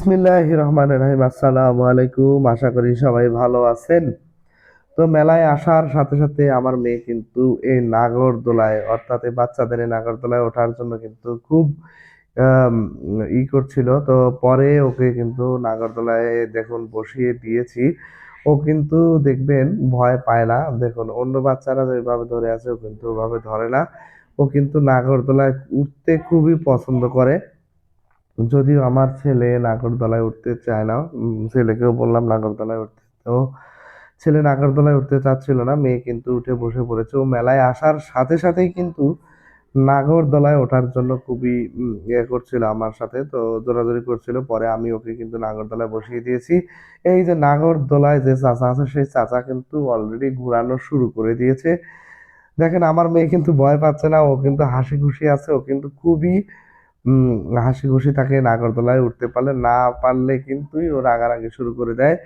বিসমিল্লাহির রহমানির রহিম। আসসালামু আলাইকুম। আশা করি সবাই ভালো আছেন। তো মেলায় আসার সাথে সাথে আমার মেয়ে কিন্তু এই নাগরদোলায় অর্থাৎ এই বাচ্চাদের এই নাগরদোলায় ওঠার জন্য কিন্তু খুব আম, করছিল। তো পরে ওকে কিন্তু নাগরদোলায় দেখুন বসিয়ে দিয়েছি। ও কিন্তু দেখবেন ভয় পায় না। দেখুন অন্য বাচ্চারা যেভাবে ধরে আছে ও কিন্তু ওভাবে ধরে না। ও কিন্তু নাগরদোলায় উঠতে খুবই পছন্দ করে। যদিও আমার ছেলে নাগরদোলায় উঠতে চায় না। ছেলেকেও বললাম নাগরদোলায় উঠতে, তো ছেলে নাগরদোলায় উঠতে চাচ্ছিল না। মেয়ে কিন্তু উঠে বসে পড়েছে। ও মেলায় আসার সাথে সাথেই কিন্তু নাগরদোলায় ওঠার জন্য খুবই করছিল আমার সাথে, তো জোরাজুরি করছিল। পরে আমি ওকে কিন্তু নাগরদোলায় বসিয়ে দিয়েছি। এই যে নাগরদোলায় যে চাচা আছে সেই চাচা কিন্তু অলরেডি ঘোরানো শুরু করে দিয়েছে। দেখেন আমার মেয়ে কিন্তু ভয় পাচ্ছে না, ও কিন্তু হাসি খুশি আছে। ও কিন্তু খুবই উম হাসি খুশি থাকে নাগরদোলায় উঠতে পারলে। না পারলে কিন্তু ও রাগারাগি শুরু করে দেয়।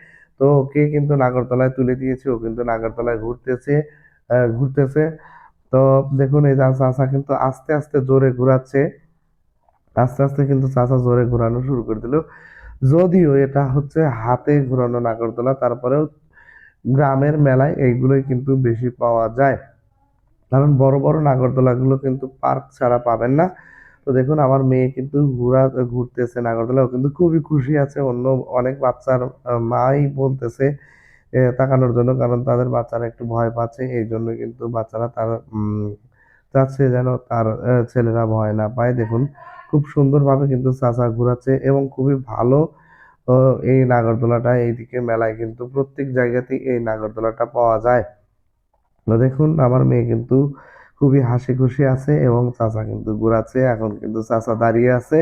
তো ওকে কিন্তু নাগরদোলায় তুলে দিয়েছি, ও কিন্তু নাগরদোলায় ঘুরতেছে। তো দেখুন এই চাচা কিন্তু আস্তে আস্তে জোরে ঘোরাচ্ছে। আস্তে আস্তে কিন্তু চাচা জোরে ঘোরানো শুরু করে দিল। যদিও এটা হচ্ছে হাতে ঘোরানো নাগরদোলা, তারপরেও গ্রামের মেলায় এইগুলোই কিন্তু বেশি পাওয়া যায়। কারণ বড় বড় নাগরদোলাগুলো কিন্তু পার্ক ছাড়া পাবেন না। তো দেখুন আমার মেয়ে কিন্তু ঘুরতেছে নাগরদোলা, ও কিন্তু খুবই খুশি আছে। অন্য অনেক বাচ্চার মাই বলতেছে তাকানোর জন্য, কারণ তাদের বাচ্চারা একটু ভয় পাচ্ছে। এই জন্য কিন্তু বাচ্চারা তার চাচ্ছে যেন তার ছেলেরা ভয় না পায়। দেখুন খুব সুন্দরভাবে কিন্তু চাচা ঘোরাচ্ছে এবং খুবই ভালো। এই নাগরদোলাটা এইদিকে মেলায় কিন্তু প্রত্যেক জায়গাতেই এই নাগরদোলাটা পাওয়া যায়। তো দেখুন আমার মেয়ে কিন্তু খুবই হাসি খুশি আছে এবং চাচা কিন্তু ঘোরাচ্ছে। এখন কিন্তু চাচা দাঁড়িয়ে আছে,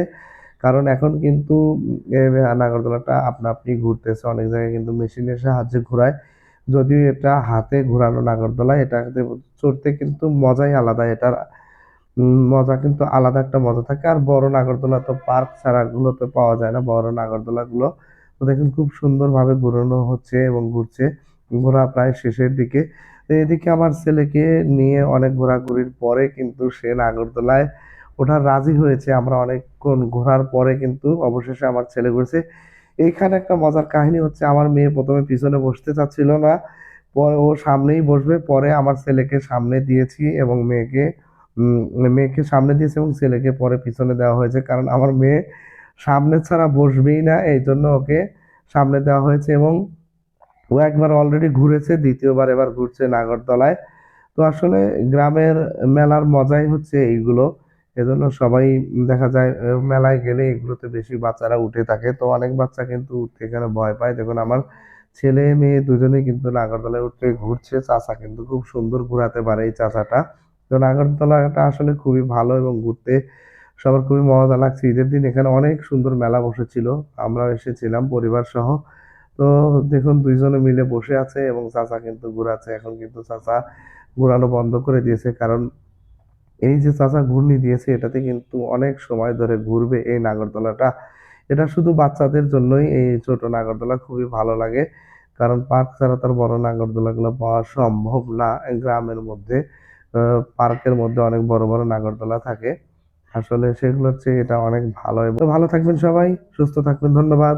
কারণ এখন কিন্তু নাগরদোলাটা আপনা আপনি ঘুরতেছে। অনেক জায়গায় কিন্তু মেশিনের সাহায্যে ঘোরায়। যদিও এটা হাতে ঘোরানো নাগরদোলা, এটাতে চড়তে কিন্তু মজাই আলাদা। এটার মজা কিন্তু আলাদা একটা মজা থাকে। আর বড় নাগরদোলা তো পার্ক ছাড়া গুলোতে পাওয়া যায় না, বড় নাগরদোলা গুলো। তো দেখুন খুব সুন্দরভাবে ঘোরানো হচ্ছে এবং ঘুরছে। ঘোরা প্রায় শেষের দিকে। তো এদিকে আমার ছেলেকে নিয়ে অনেক ঘোরাঘুরির পরে কিন্তু সে নাগরদোলায় ওঠার রাজি হয়েছে। আমরা অনেকক্ষণ ঘোরার পরে কিন্তু অবশেষে আমার ছেলে ঘুরছে। এইখানে একটা মজার কাহিনী হচ্ছে, আমার মেয়ে প্রথমে পিছনে বসতে চাচ্ছিল না। পরে ও সামনেই বসবে, পরে আমার ছেলেকে সামনে দিয়েছি এবং উম মেয়েকে সামনে দিয়েছে এবং ছেলেকে পরে পিছনে দেওয়া হয়েছে। কারণ আমার মেয়ে সামনে ছাড়া বসবেই না, এই জন্য ওকে সামনে দেওয়া হয়েছে। এবং ও একবার অলরেডি ঘুরেছে, দ্বিতীয়বার এবার ঘুরছে নাগরদোলায়। তো আসলে গ্রামের মেলার মজাই হচ্ছে এইগুলো। এজন্য সবাই দেখা যায় মেলায় গেলে এগুলোতে বেশি বাচ্চারা উঠে থাকে। তো অনেক বাচ্চা কিন্তু উঠতে এখানে ভয় পায়। দেখুন আমার ছেলে মেয়ে দুজনেই কিন্তু নাগরদোলায় উঠতে ঘুরছে। চাচা কিন্তু খুব সুন্দর ঘোরাতে পারে এই চাচাটা। তো নাগরদোলাটা আসলে খুবই ভালো এবং ঘুরতে সবার খুবই মজা লাগছে। ঈদের দিন এখানে অনেক সুন্দর মেলা বসেছিল। আমরা এসেছিলাম পরিবার সহ। তো দেখুন দুইজনে মিলে বসে আছে এবং চাচা কিন্তু ঘোরাচ্ছে। এখন কিন্তু চাচা ঘোরানো বন্ধ করে দিয়েছে, কারণ এই যে চাচা ঘূর্ণি দিয়েছে এটাতে কিন্তু অনেক সময় ধরে ঘুরবে এই নাগরদোলাটা। এটা শুধু বাচ্চাদের জন্যই এই ছোট নাগরদোলা খুবই ভালো লাগে। কারণ পার্ক ছাড়া তার বড় নাগরদোলাগুলো পাওয়া সম্ভব না গ্রামের মধ্যে। পার্কের মধ্যে অনেক বড় বড় নাগরদোলা থাকে। আসলে সেগুলোর চেয়ে এটা অনেক ভালো। এবং ভালো থাকবেন সবাই, সুস্থ থাকবেন। ধন্যবাদ।